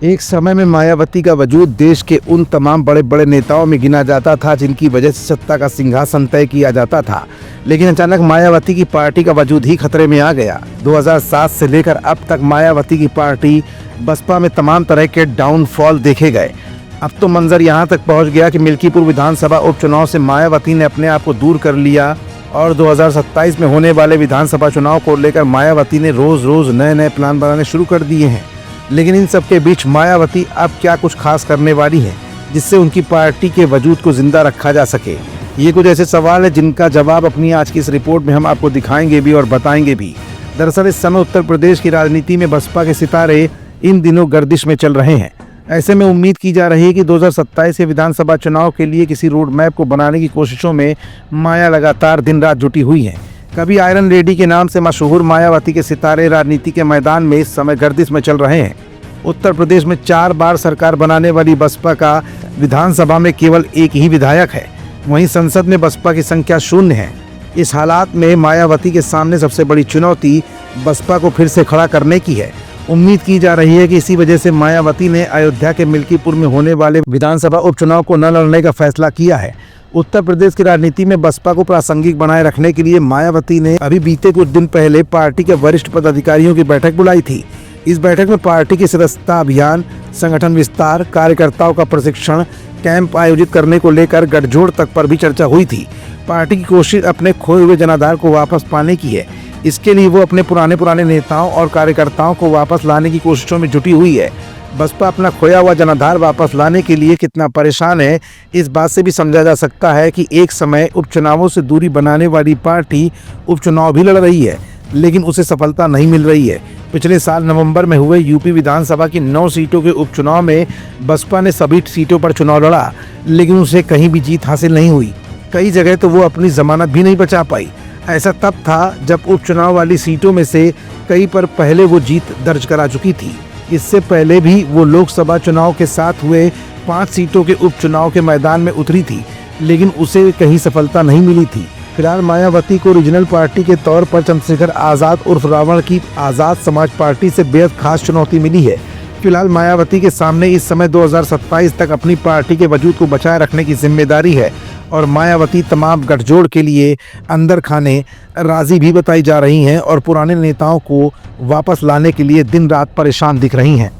एक समय में मायावती का वजूद देश के उन तमाम बड़े बड़े नेताओं में गिना जाता था जिनकी वजह से सत्ता का सिंहासन तय किया जाता था। लेकिन अचानक मायावती की पार्टी का वजूद ही खतरे में आ गया। 2007 से लेकर अब तक मायावती की पार्टी बसपा में तमाम तरह के डाउनफॉल देखे गए। अब तो मंजर यहाँ तक पहुँच गया कि मिल्कीपुर विधानसभा उपचुनाव से मायावती ने अपने आप को दूर कर लिया और 2027 में होने वाले विधानसभा चुनाव को लेकर मायावती ने रोज रोज नए नए प्लान बनाने शुरू कर दिए हैं। लेकिन इन सब के बीच मायावती अब क्या कुछ खास करने वाली है जिससे उनकी पार्टी के वजूद को जिंदा रखा जा सके? ये कुछ ऐसे सवाल है जिनका जवाब अपनी आज की इस रिपोर्ट में हम आपको दिखाएंगे भी और बताएंगे भी। दरअसल इस समय उत्तर प्रदेश की राजनीति में बसपा के सितारे इन दिनों गर्दिश में चल रहे हैं। ऐसे में उम्मीद की जा रही है कि 2027 के विधानसभा चुनाव के लिए किसी रोड मैप को बनाने की कोशिशों में माया लगातार दिन रात जुटी हुई है। कभी आयरन लेडी के नाम से मशहूर मायावती के सितारे राजनीति के मैदान में इस समय गर्दिश में चल रहे हैं। उत्तर प्रदेश में 4 बार सरकार बनाने वाली बसपा का विधानसभा में केवल एक ही विधायक है। वहीं संसद में बसपा की संख्या 0 है। इस हालात में मायावती के सामने सबसे बड़ी चुनौती बसपा को फिर से खड़ा करने की है। उम्मीद की जा रही है कि इसी वजह से मायावती ने अयोध्या के मिल्कीपुर में होने वाले विधानसभा उपचुनाव को न लड़ने का फैसला किया है। उत्तर प्रदेश की राजनीति में बसपा को प्रासंगिक बनाए रखने के लिए मायावती ने अभी बीते कुछ दिन पहले पार्टी के वरिष्ठ पदाधिकारियों की बैठक बुलाई थी। इस बैठक में पार्टी की सदस्यता अभियान, संगठन विस्तार, कार्यकर्ताओं का प्रशिक्षण कैंप आयोजित करने को लेकर गठजोड़ तक पर भी चर्चा हुई थी। पार्टी की कोशिश अपने खोए हुए जनाधार को वापस पाने की है। इसके लिए वो अपने पुराने नेताओं और कार्यकर्ताओं को वापस लाने की कोशिशों में जुटी हुई है। बसपा अपना खोया हुआ जनाधार वापस लाने के लिए कितना परेशान है, इस बात से भी समझा जा सकता है कि एक समय उपचुनावों से दूरी बनाने वाली पार्टी उपचुनाव भी लड़ रही है, लेकिन उसे सफलता नहीं मिल रही है। पिछले साल नवंबर में हुए यूपी विधानसभा की 9 सीटों के उपचुनाव में बसपा ने सभी सीटों पर चुनाव लड़ा, लेकिन उसे कहीं भी जीत हासिल नहीं हुई। कई जगह तो वो अपनी जमानत भी नहीं बचा पाई। ऐसा तब था जब उपचुनाव वाली सीटों में से कई पर पहले वो जीत दर्ज करा चुकी थी। इससे पहले भी वो लोकसभा चुनाव के साथ हुए 5 सीटों के उपचुनाव के मैदान में उतरी थी, लेकिन उसे कहीं सफलता नहीं मिली थी। फिलहाल मायावती को रीजनल पार्टी के तौर पर चंद्रशेखर आजाद उर्फ रावण की आजाद समाज पार्टी से बेहद खास चुनौती मिली है। फिलहाल मायावती के सामने इस समय 2027 तक अपनी पार्टी के वजूद को बचाए रखने की जिम्मेदारी है और मायावती तमाम गठजोड़ के लिए अंदर खाने राजी भी बताई जा रही हैं और पुराने नेताओं को वापस लाने के लिए दिन रात परेशान दिख रही हैं।